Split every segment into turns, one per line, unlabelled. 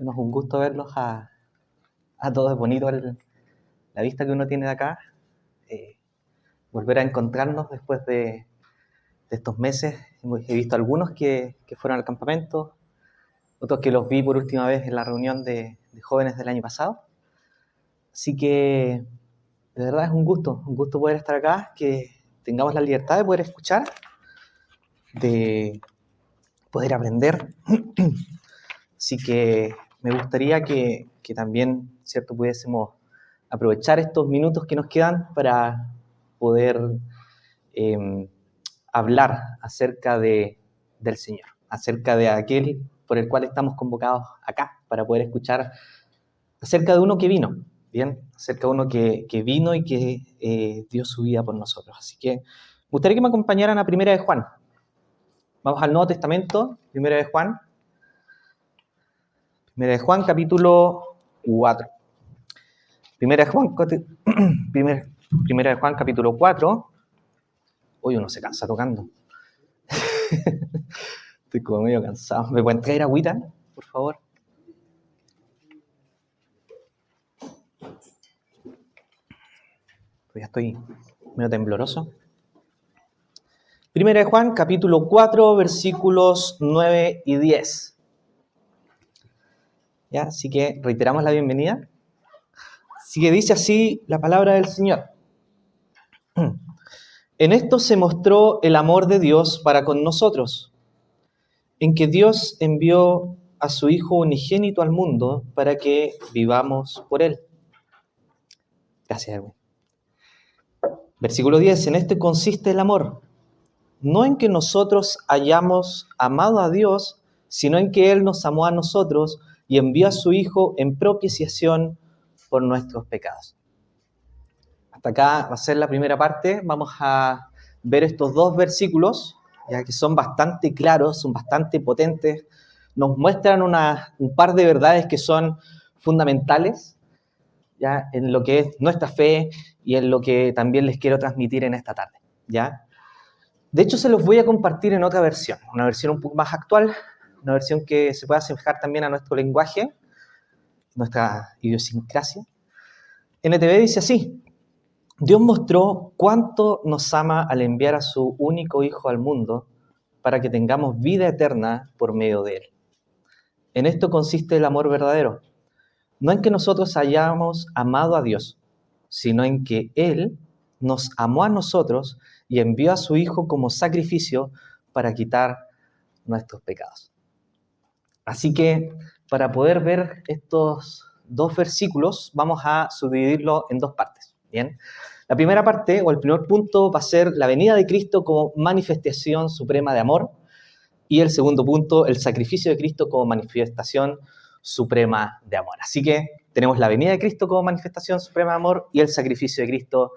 Bueno, es un gusto verlos a todos. Es bonito la vista que uno tiene de acá. Volver a encontrarnos después de estos meses. He visto algunos que fueron al campamento, otros que los vi por última vez en la reunión de jóvenes del año pasado. Así que, de verdad, es un gusto poder estar acá, que tengamos la libertad de poder escuchar, de poder aprender. Así que me gustaría que también, ¿cierto?, pudiésemos aprovechar estos minutos que nos quedan para poder hablar acerca del Señor, acerca de aquel por el cual estamos convocados acá, para poder escuchar acerca de uno que vino, ¿bien? Acerca de uno que vino y que dio su vida por nosotros. Así que me gustaría que me acompañaran a Primera de Juan. Vamos al Nuevo Testamento, Primera de Juan. Primera de Juan, capítulo 4. Primera de Juan, capítulo 4. Hoy uno se cansa tocando. Estoy como medio cansado. ¿Me pueden traer agüita, por favor? Pues ya estoy medio tembloroso. Primera de Juan, capítulo 4, versículos 9 y 10. ¿Ya? Así que reiteramos la bienvenida. Así que dice así la palabra del Señor. En esto se mostró el amor de Dios para con nosotros, en que Dios envió a su Hijo unigénito al mundo para que vivamos por Él. Gracias, Erwin. Versículo 10. En esto consiste el amor, no en que nosotros hayamos amado a Dios, sino en que Él nos amó a nosotros y envió a su Hijo en propiciación por nuestros pecados. Hasta acá va a ser la primera parte. Vamos a ver estos dos versículos, ya que son bastante claros, son bastante potentes. Nos muestran un par de verdades que son fundamentales, ya, en lo que es nuestra fe y en lo que también les quiero transmitir en esta tarde, ¿ya? De hecho, se los voy a compartir en otra versión, una versión un poco más actual, una versión que se pueda asemejar también a nuestro lenguaje, nuestra idiosincrasia. NTV dice así: Dios mostró cuánto nos ama al enviar a su único Hijo al mundo para que tengamos vida eterna por medio de Él. En esto consiste el amor verdadero, no en que nosotros hayamos amado a Dios, sino en que Él nos amó a nosotros y envió a su Hijo como sacrificio para quitar nuestros pecados. Así que, para poder ver estos dos versículos, vamos a subdividirlo en dos partes, ¿bien? La primera parte, o el primer punto, va a ser la venida de Cristo como manifestación suprema de amor, y el segundo punto, el sacrificio de Cristo como manifestación suprema de amor. Así que tenemos la venida de Cristo como manifestación suprema de amor y el sacrificio de Cristo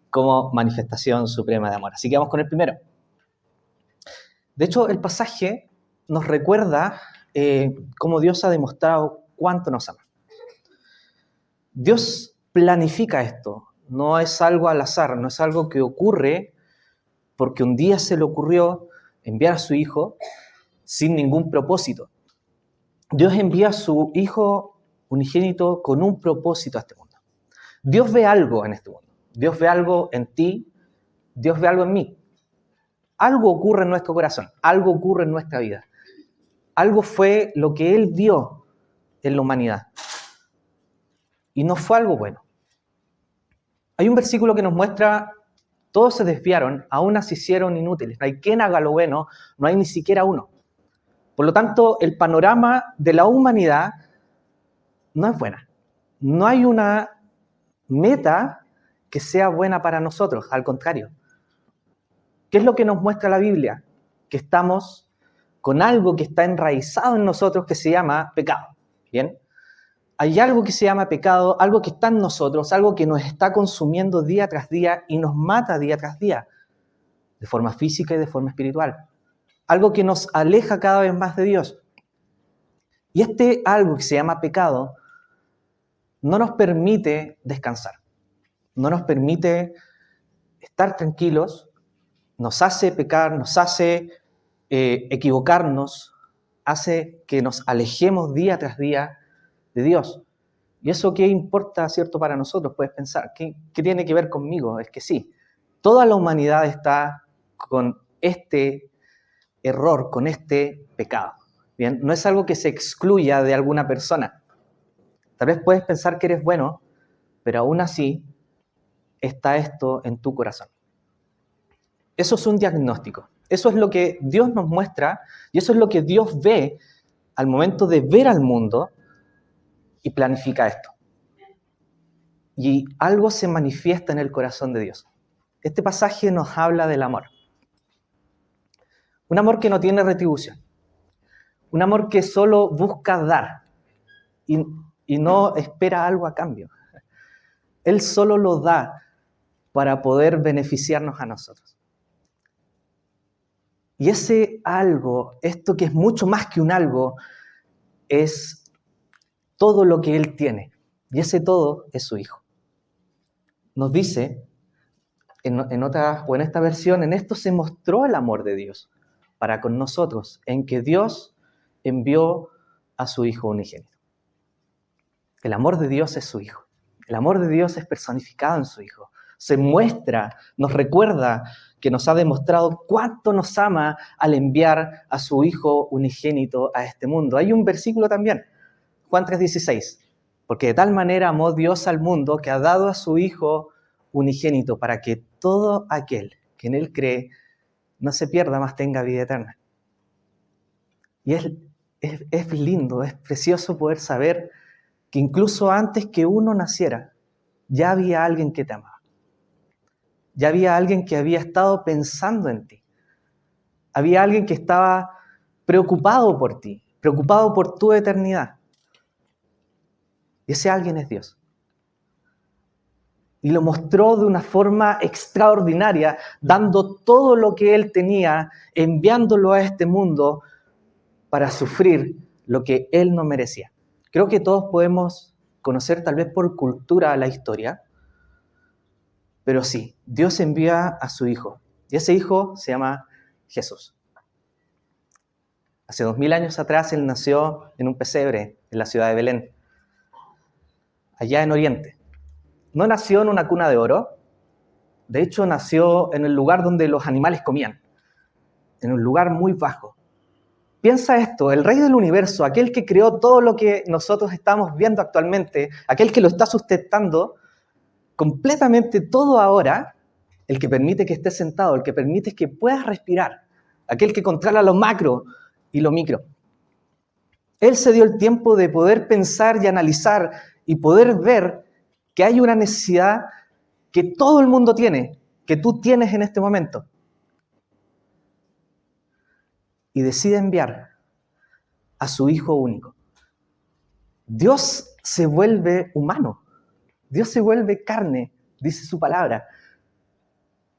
como manifestación suprema de amor. Así que vamos con el primero. De hecho, el pasaje nos recuerda cómo Dios ha demostrado cuánto nos ama. Dios planifica esto, no es algo al azar, no es algo que ocurre porque un día se le ocurrió enviar a su Hijo sin ningún propósito. Dios envía a su Hijo unigénito con un propósito a este mundo. Dios ve algo en este mundo. Dios ve algo en ti, Dios ve algo en mí. Algo ocurre en nuestro corazón, algo ocurre en nuestra vida. Algo fue lo que Él vio en la humanidad. Y no fue algo bueno. Hay un versículo que nos muestra: todos se desviaron, a unas se hicieron inútiles. No hay quien haga lo bueno, no hay ni siquiera uno. Por lo tanto, el panorama de la humanidad no es buena. No hay una meta que sea buena para nosotros, al contrario. ¿Qué es lo que nos muestra la Biblia? Que estamos con algo que está enraizado en nosotros que se llama pecado. ¿Bien? Hay algo que se llama pecado, algo que está en nosotros, algo que nos está consumiendo día tras día y nos mata día tras día, de forma física y de forma espiritual. Algo que nos aleja cada vez más de Dios. Y este algo que se llama pecado no nos permite descansar, no nos permite estar tranquilos, nos hace pecar, nos hace equivocarnos, hace que nos alejemos día tras día de Dios. ¿Y eso qué importa, cierto, para nosotros? Puedes pensar, ¿qué tiene que ver conmigo? Es que sí, toda la humanidad está con este error, con este pecado. Bien, no es algo que se excluya de alguna persona. Tal vez puedes pensar que eres bueno, pero aún así está esto en tu corazón. Eso es un diagnóstico. Eso es lo que Dios nos muestra y eso es lo que Dios ve al momento de ver al mundo y planifica esto. Y algo se manifiesta en el corazón de Dios. Este pasaje nos habla del amor. Un amor que no tiene retribución. Un amor que solo busca dar y no espera algo a cambio. Él solo lo da para poder beneficiarnos a nosotros. Y ese algo, esto que es mucho más que un algo, es todo lo que Él tiene. Y ese todo es su Hijo. Nos dice, en esta versión, en esto se mostró el amor de Dios para con nosotros, en que Dios envió a su Hijo unigénito. El amor de Dios es su Hijo. El amor de Dios es personificado en su Hijo. Se muestra, nos recuerda que nos ha demostrado cuánto nos ama al enviar a su Hijo unigénito a este mundo. Hay un versículo también, Juan 3:16, porque de tal manera amó Dios al mundo que ha dado a su Hijo unigénito para que todo aquel que en Él cree no se pierda, mas tenga vida eterna. Y es lindo, es precioso poder saber que incluso antes que uno naciera, ya había alguien que te amaba. Ya había alguien que había estado pensando en ti. Había alguien que estaba preocupado por ti, preocupado por tu eternidad. Y ese alguien es Dios. Y lo mostró de una forma extraordinaria, dando todo lo que Él tenía, enviándolo a este mundo para sufrir lo que Él no merecía. Creo que todos podemos conocer tal vez por cultura la historia, pero sí, Dios envía a su Hijo, y ese Hijo se llama Jesús. Hace 2000 años atrás Él nació en un pesebre en la ciudad de Belén, allá en Oriente. No nació en una cuna de oro, de hecho nació en el lugar donde los animales comían, en un lugar muy bajo. Piensa esto, el Rey del universo, aquel que creó todo lo que nosotros estamos viendo actualmente, aquel que lo está sustentando completamente todo ahora, el que permite que estés sentado, el que permite que puedas respirar, aquel que controla lo macro y lo micro. Él se dio el tiempo de poder pensar y analizar y poder ver que hay una necesidad que todo el mundo tiene, que tú tienes en este momento. Y decide enviar a su Hijo único. Dios se vuelve humano. Dios se vuelve carne, dice su palabra.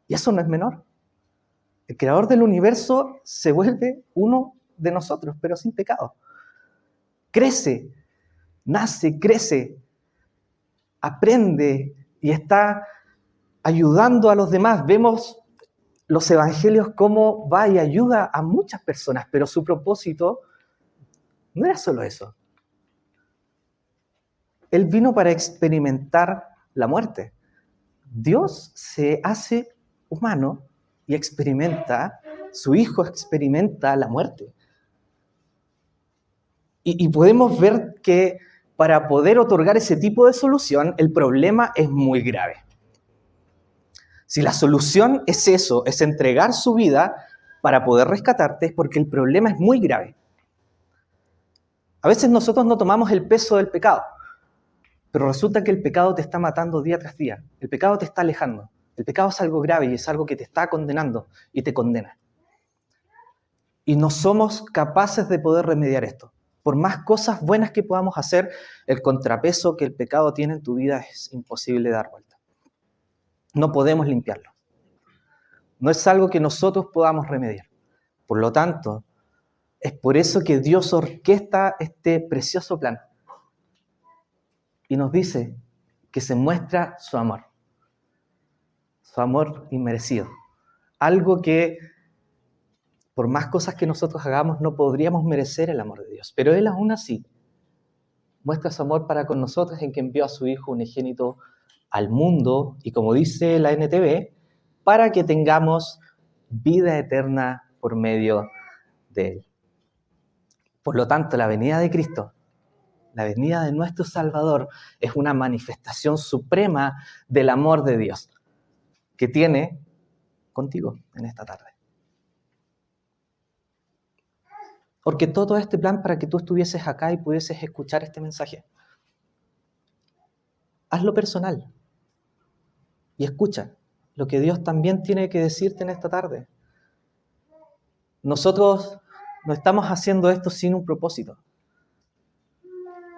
Y eso no es menor. El creador del universo se vuelve uno de nosotros, pero sin pecado. Crece, nace, crece, aprende y está ayudando a los demás. Vemos los evangelios cómo va y ayuda a muchas personas, pero su propósito no era solo eso. Él vino para experimentar la muerte. Dios se hace humano y experimenta, su Hijo experimenta la muerte. Y podemos ver que para poder otorgar ese tipo de solución, el problema es muy grave. Si la solución es eso, es entregar su vida para poder rescatarte, es porque el problema es muy grave. A veces nosotros no tomamos el peso del pecado, pero resulta que el pecado te está matando día tras día. El pecado te está alejando. El pecado es algo grave y es algo que te está condenando y te condena. Y no somos capaces de poder remediar esto. Por más cosas buenas que podamos hacer, el contrapeso que el pecado tiene en tu vida es imposible de dar vuelta. No podemos limpiarlo. No es algo que nosotros podamos remediar. Por lo tanto, es por eso que Dios orquesta este precioso plan. Y nos dice que se muestra su amor inmerecido. Algo que, por más cosas que nosotros hagamos, no podríamos merecer el amor de Dios. Pero Él aún así muestra su amor para con nosotros en que envió a su Hijo unigénito al mundo, y como dice la NTV, para que tengamos vida eterna por medio de Él. Por lo tanto, la venida de Cristo, la venida de nuestro Salvador, es una manifestación suprema del amor de Dios que tiene contigo en esta tarde. Porque todo este plan para que tú estuvieses acá y pudieses escuchar este mensaje. Hazlo personal y escucha lo que Dios también tiene que decirte en esta tarde. Nosotros no estamos haciendo esto sin un propósito.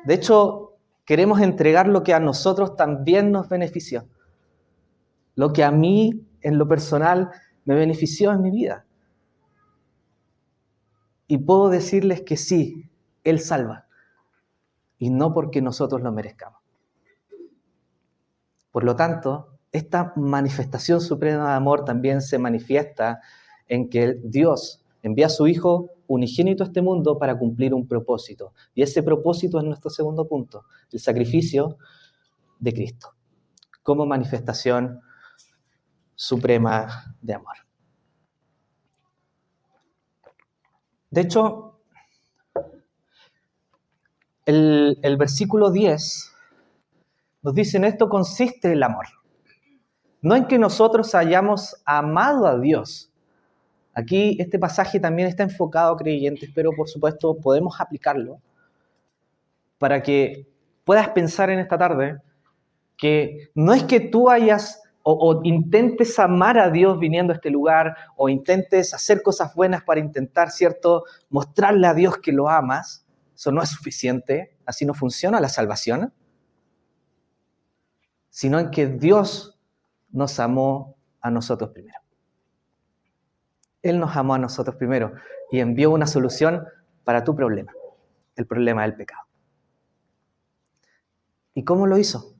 De hecho, queremos entregar lo que a nosotros también nos benefició. Lo que a mí, en lo personal, me benefició en mi vida. Y puedo decirles que sí, Él salva. Y no porque nosotros lo merezcamos. Por lo tanto, esta manifestación suprema de amor también se manifiesta en que Dios envía a su Hijo unigénito a este mundo para cumplir un propósito. Y ese propósito es nuestro segundo punto, el sacrificio de Cristo, como manifestación suprema de amor. De hecho, el versículo 10 nos dice: en esto consiste el amor. No en que nosotros hayamos amado a Dios. Aquí este pasaje también está enfocado a creyentes, pero por supuesto podemos aplicarlo para que puedas pensar en esta tarde que no es que tú hayas o intentes amar a Dios viniendo a este lugar, o intentes hacer cosas buenas para intentar, ¿cierto?, mostrarle a Dios que lo amas. Eso no es suficiente, así no funciona la salvación, sino en que Dios nos amó a nosotros primero. Él nos amó a nosotros primero y envió una solución para tu problema, el problema del pecado. ¿Y cómo lo hizo?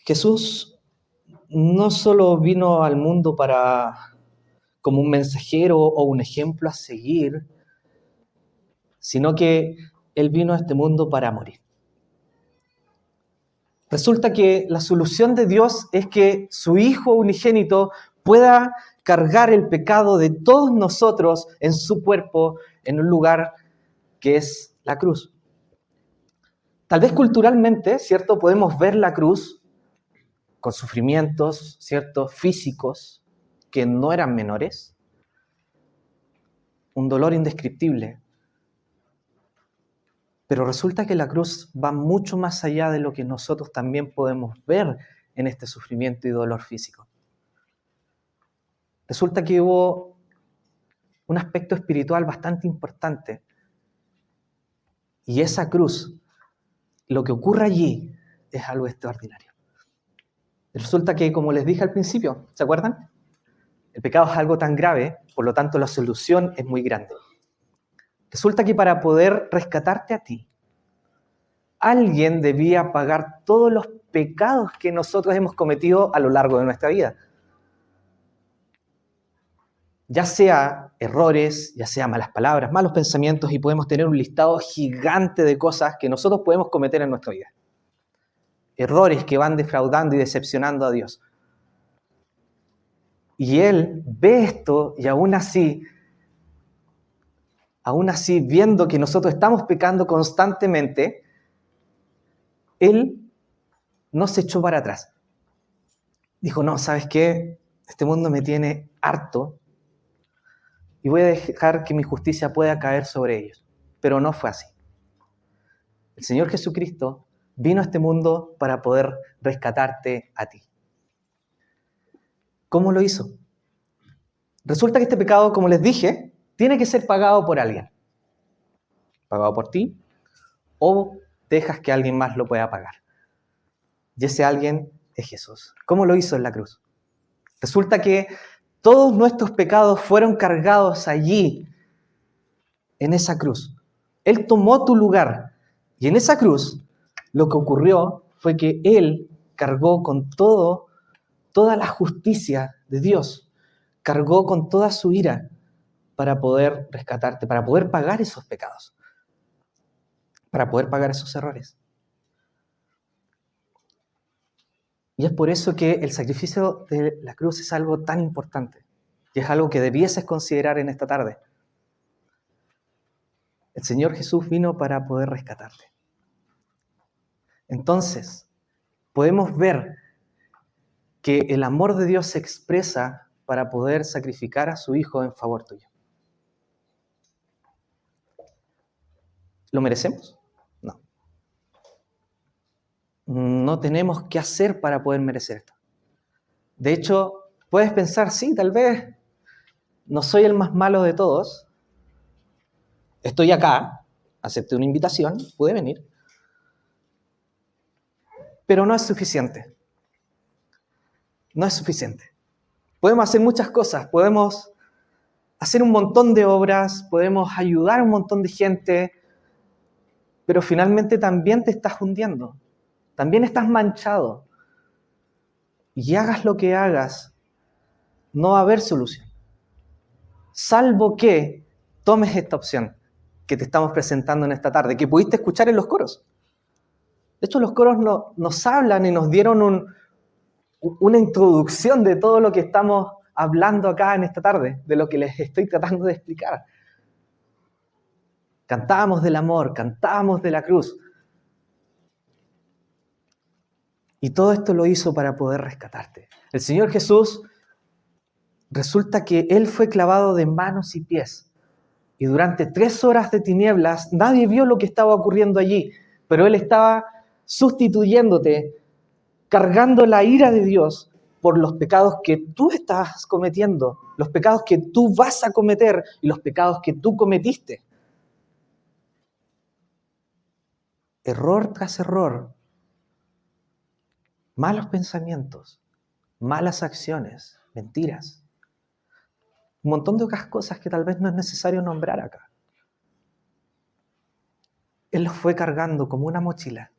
Jesús no solo vino al mundo como un mensajero o un ejemplo a seguir, sino que Él vino a este mundo para morir. Resulta que la solución de Dios es que su Hijo unigénito pueda cargar el pecado de todos nosotros en su cuerpo, en un lugar que es la cruz. Tal vez culturalmente, ¿cierto?, podemos ver la cruz con sufrimientos, ¿cierto?, físicos que no eran menores, un dolor indescriptible. Pero resulta que la cruz va mucho más allá de lo que nosotros también podemos ver en este sufrimiento y dolor físico. Resulta que hubo un aspecto espiritual bastante importante. Y esa cruz, lo que ocurre allí, es algo extraordinario. Resulta que, como les dije al principio, ¿se acuerdan? El pecado es algo tan grave, por lo tanto la solución es muy grande. Resulta que para poder rescatarte a ti, alguien debía pagar todos los pecados que nosotros hemos cometido a lo largo de nuestra vida. Ya sea errores, ya sea malas palabras, malos pensamientos, y podemos tener un listado gigante de cosas que nosotros podemos cometer en nuestra vida. Errores que van defraudando y decepcionando a Dios. Y Él ve esto y aún así, viendo que nosotros estamos pecando constantemente, Él no se echó para atrás. Dijo: no, ¿sabes qué? Este mundo me tiene harto y voy a dejar que mi justicia pueda caer sobre ellos. Pero no fue así. El Señor Jesucristo vino a este mundo para poder rescatarte a ti. ¿Cómo lo hizo? Resulta que este pecado, como les dije, tiene que ser pagado por alguien. Pagado por ti, o dejas que alguien más lo pueda pagar. Y ese alguien es Jesús. ¿Cómo lo hizo en la cruz? Resulta que todos nuestros pecados fueron cargados allí, en esa cruz. Él tomó tu lugar. Y en esa cruz, lo que ocurrió fue que Él cargó con toda la justicia de Dios. Cargó con toda su ira para poder rescatarte, para poder pagar esos pecados. para poder pagar esos errores. Y es por eso que el sacrificio de la cruz es algo tan importante, y es algo que debieses considerar en esta tarde. El Señor Jesús vino para poder rescatarte. Entonces, podemos ver que el amor de Dios se expresa para poder sacrificar a su Hijo en favor tuyo. ¿Lo merecemos? No. No tenemos qué hacer para poder merecer esto. De hecho, puedes pensar, sí, tal vez no soy el más malo de todos. Estoy acá, acepté una invitación, pude venir. Pero no es suficiente. No es suficiente. Podemos hacer muchas cosas, podemos hacer un montón de obras, podemos ayudar a un montón de gente, pero finalmente también te estás hundiendo, también estás manchado. Y hagas lo que hagas, no va a haber solución. Salvo que tomes esta opción que te estamos presentando en esta tarde, que pudiste escuchar en los coros. De hecho, los coros nos hablan y nos dieron una introducción de todo lo que estamos hablando acá en esta tarde, de lo que les estoy tratando de explicar. Cantábamos del amor, cantábamos de la cruz. Y todo esto lo hizo para poder rescatarte. El Señor Jesús, resulta que Él fue clavado de manos y pies. Y durante 3 horas de tinieblas, nadie vio lo que estaba ocurriendo allí. Pero Él estaba sustituyéndote, cargando la ira de Dios por los pecados que tú estás cometiendo, los pecados que tú vas a cometer y los pecados que tú cometiste. Error tras error, malos pensamientos, malas acciones, mentiras. Un montón de otras cosas que tal vez no es necesario nombrar acá. Él los fue cargando como una mochila,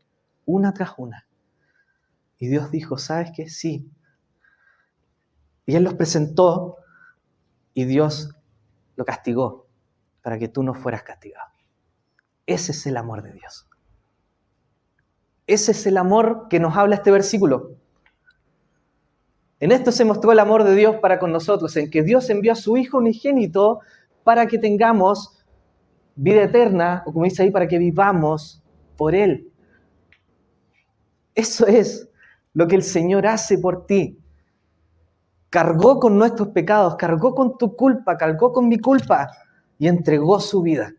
una tras una. Y Dios dijo, ¿sabes qué? Sí. Y Él los presentó y Dios lo castigó para que tú no fueras castigado. Ese es el amor de Dios. Ese es el amor que nos habla este versículo. En esto se mostró el amor de Dios para con nosotros, en que Dios envió a su Hijo unigénito para que tengamos vida eterna, o como dice ahí, para que vivamos por Él. Eso es lo que el Señor hace por ti. Cargó con nuestros pecados, cargó con tu culpa, cargó con mi culpa y entregó su vida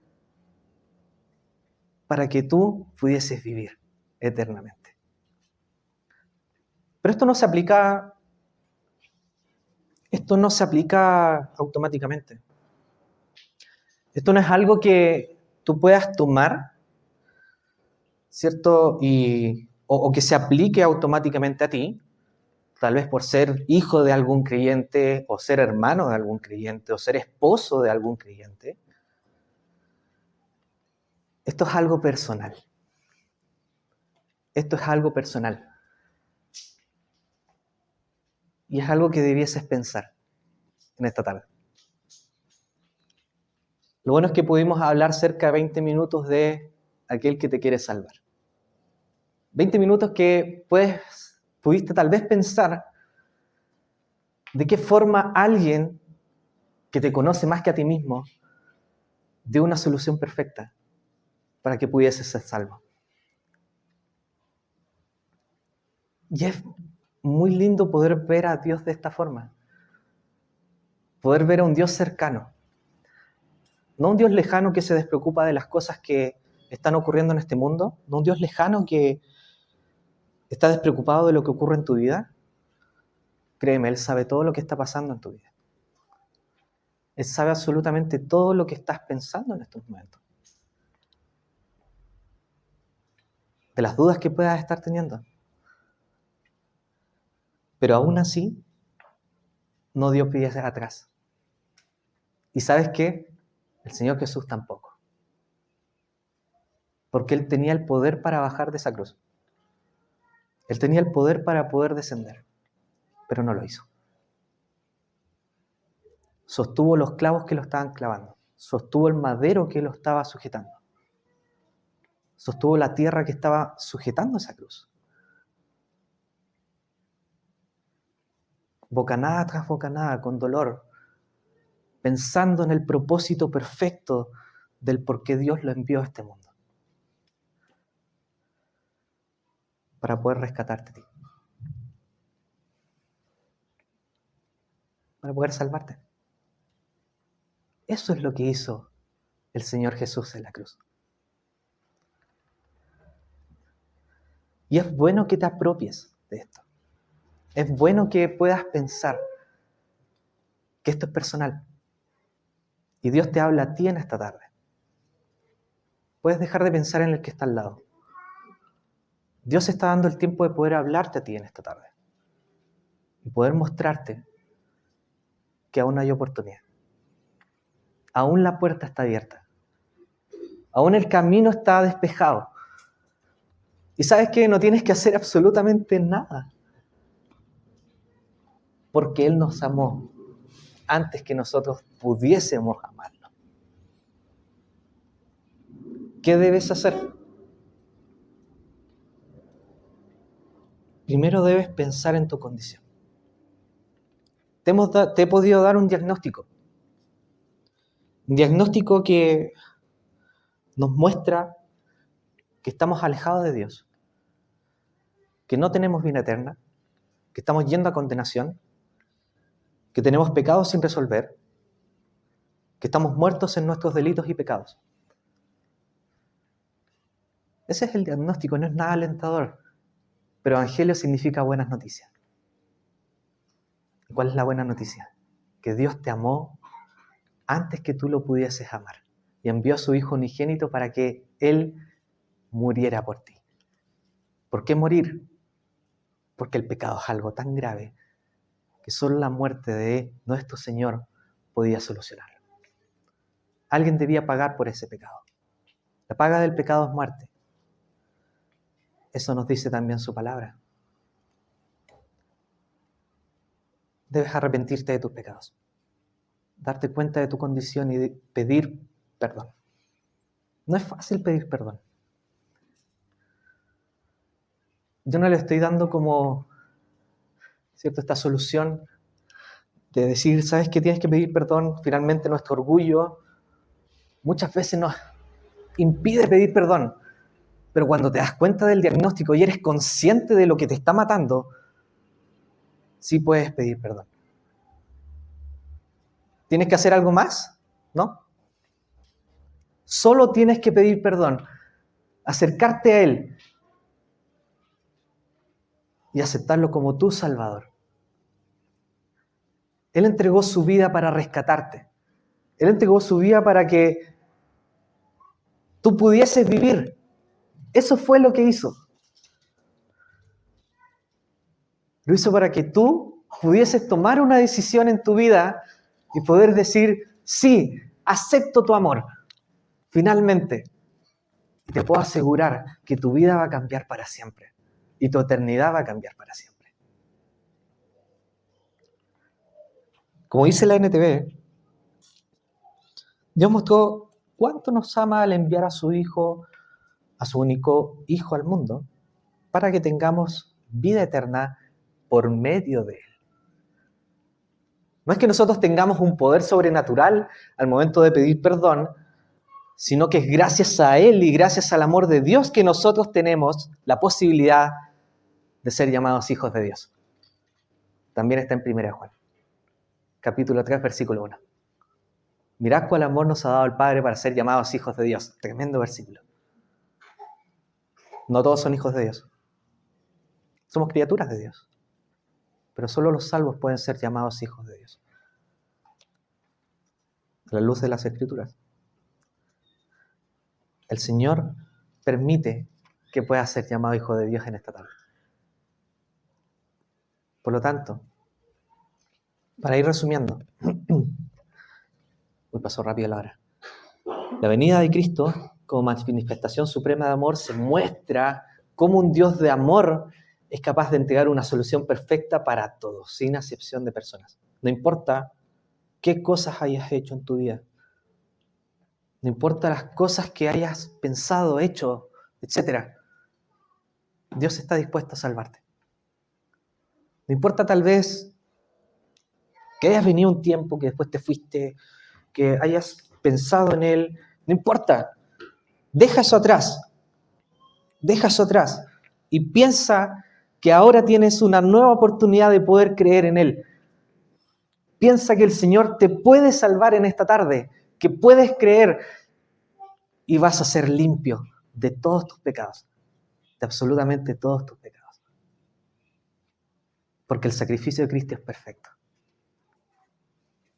para que tú pudieses vivir eternamente. Pero esto no se aplica automáticamente. Esto no es algo que tú puedas tomar, ¿cierto? O que se aplique automáticamente a ti, tal vez por ser hijo de algún creyente, o ser hermano de algún creyente, o ser esposo de algún creyente. Esto es algo personal. Esto es algo personal. Y es algo que debieses pensar en esta tarde. Lo bueno es que pudimos hablar cerca de 20 minutos de aquel que te quiere salvar. 20 minutos que pudiste tal vez pensar de qué forma alguien que te conoce más que a ti mismo dio una solución perfecta para que pudieses ser salvo. Y es muy lindo poder ver a Dios de esta forma. Poder ver a un Dios cercano. No un Dios lejano que se despreocupa de las cosas que están ocurriendo en este mundo. No un Dios lejano que está despreocupado de lo que ocurre en tu vida. Créeme, Él sabe todo lo que está pasando en tu vida. Él sabe absolutamente todo lo que estás pensando en estos momentos. De las dudas que puedas estar teniendo. Pero aún así, no dio pies atrás. ¿Y sabes qué? El Señor Jesús tampoco. Porque Él tenía el poder para bajar de esa cruz. Él tenía el poder para poder descender, pero no lo hizo. Sostuvo los clavos que lo estaban clavando. Sostuvo el madero que lo estaba sujetando. sostuvo la tierra que estaba sujetando esa cruz. Bocanada tras bocanada, con dolor, pensando en el propósito perfecto del por qué Dios lo envió a este mundo. Para poder rescatarte a ti. Para poder salvarte. Eso es lo que hizo el Señor Jesús en la cruz. Y es bueno que te apropies de esto. Es bueno que puedas pensar que esto es personal. Y Dios te habla a ti en esta tarde. Puedes dejar de pensar en el que está al lado. Dios está dando el tiempo de poder hablarte a ti en esta tarde. Y poder mostrarte que aún hay oportunidad. Aún la puerta está abierta. Aún el camino está despejado. Y sabes que no tienes que hacer absolutamente nada. Porque Él nos amó antes que nosotros pudiésemos amarlo. ¿Qué debes hacer? Primero debes pensar en tu condición. Te he podido dar un diagnóstico. Un diagnóstico que nos muestra que estamos alejados de Dios, que no tenemos vida eterna, que estamos yendo a condenación, que tenemos pecados sin resolver, que estamos muertos en nuestros delitos y pecados. Ese es el diagnóstico, no es nada alentador, pero evangelio significa buenas noticias. ¿Cuál es la buena noticia? Que Dios te amó antes que tú lo pudieses amar y envió a su Hijo unigénito para que Él muriera por ti. ¿Por qué morir? Porque el pecado es algo tan grave que solo la muerte de nuestro Señor podía solucionarlo. Alguien debía pagar por ese pecado. La paga del pecado es muerte. Eso nos dice también su palabra. Debes arrepentirte de tus pecados, darte cuenta de tu condición y pedir perdón. No es fácil pedir perdón. Yo no le estoy dando como, ¿cierto?, esta solución de decir, ¿sabes qué? Tienes que pedir perdón. Finalmente nuestro orgullo muchas veces nos impide pedir perdón. Pero cuando te das cuenta del diagnóstico y eres consciente de lo que te está matando, sí puedes pedir perdón. ¿Tienes que hacer algo más? ¿No? Solo tienes que pedir perdón, acercarte a Él y aceptarlo como tu Salvador. Él entregó su vida para rescatarte. Él entregó su vida para que tú pudieses vivir. Eso fue lo que hizo. Lo hizo para que tú pudieses tomar una decisión en tu vida y poder decir, sí, acepto tu amor. Finalmente, te puedo asegurar que tu vida va a cambiar para siempre y tu eternidad va a cambiar para siempre. Como dice la NTV, Dios mostró cuánto nos ama al enviar a su Hijo, a su único Hijo al mundo, para que tengamos vida eterna por medio de Él. No es que nosotros tengamos un poder sobrenatural al momento de pedir perdón, sino que es gracias a Él y gracias al amor de Dios que nosotros tenemos la posibilidad de ser llamados hijos de Dios. También está en 1 Juan, capítulo 3, versículo 1. Mirad cuál amor nos ha dado el Padre para ser llamados hijos de Dios. Tremendo versículo. No todos son hijos de Dios. Somos criaturas de Dios. Pero solo los salvos pueden ser llamados hijos de Dios. A la luz de las Escrituras. El Señor permite que puedas ser llamado hijo de Dios en esta tarde. Por lo tanto, para ir resumiendo, pasó rápido la hora. La venida de Cristo, como manifestación suprema de amor, se muestra como un Dios de amor es capaz de entregar una solución perfecta para todos, sin acepción de personas. No importa qué cosas hayas hecho en tu vida. No importa las cosas que hayas pensado, hecho etc. Dios está dispuesto a salvarte. No importa tal vez que hayas venido un tiempo, que después te fuiste, que hayas pensado en Él, no importa. Deja eso atrás. Deja eso atrás. Y piensa que ahora tienes una nueva oportunidad de poder creer en Él. Piensa que el Señor te puede salvar en esta tarde, que puedes creer y vas a ser limpio de todos tus pecados, de absolutamente todos tus pecados. Porque el sacrificio de Cristo es perfecto.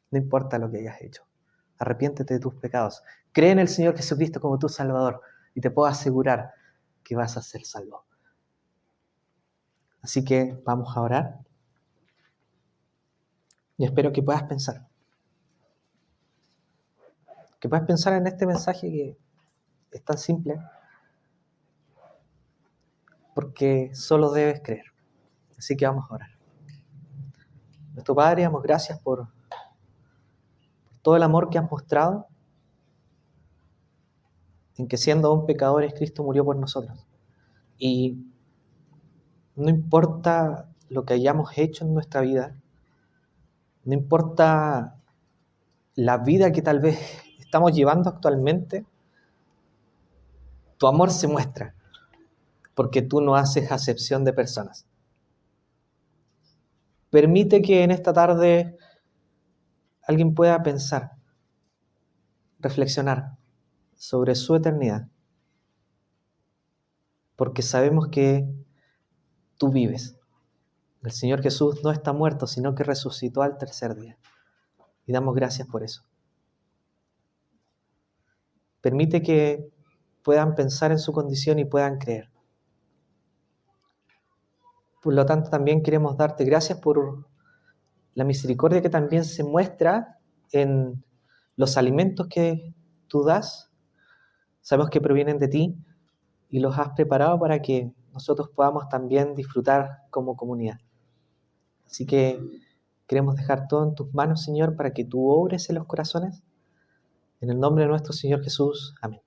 No importa lo que hayas hecho. Arrepiéntete de tus pecados. Cree en el Señor Jesucristo como tu Salvador y te puedo asegurar que vas a ser salvo. Así que vamos a orar y espero que puedas pensar. Que puedas pensar en este mensaje que es tan simple, porque solo debes creer. Así que vamos a orar. Nuestro Padre, damos gracias por todo el amor que has mostrado, en que siendo aún pecadores, Cristo murió por nosotros. Y no importa lo que hayamos hecho en nuestra vida, no importa la vida que tal vez estamos llevando actualmente, tu amor se muestra, porque tú no haces acepción de personas. Permite que en esta tarde alguien pueda pensar, reflexionar sobre su eternidad, porque sabemos que tú vives. El Señor Jesús no está muerto, sino que resucitó al tercer día. Y damos gracias por eso. Permite que puedan pensar en su condición y puedan creer. Por lo tanto, también queremos darte gracias por la misericordia que también se muestra en los alimentos que tú das. Sabemos que provienen de ti y los has preparado para que nosotros podamos también disfrutar como comunidad. Así que queremos dejar todo en tus manos, Señor, para que tú obres en los corazones. En el nombre de nuestro Señor Jesús. Amén.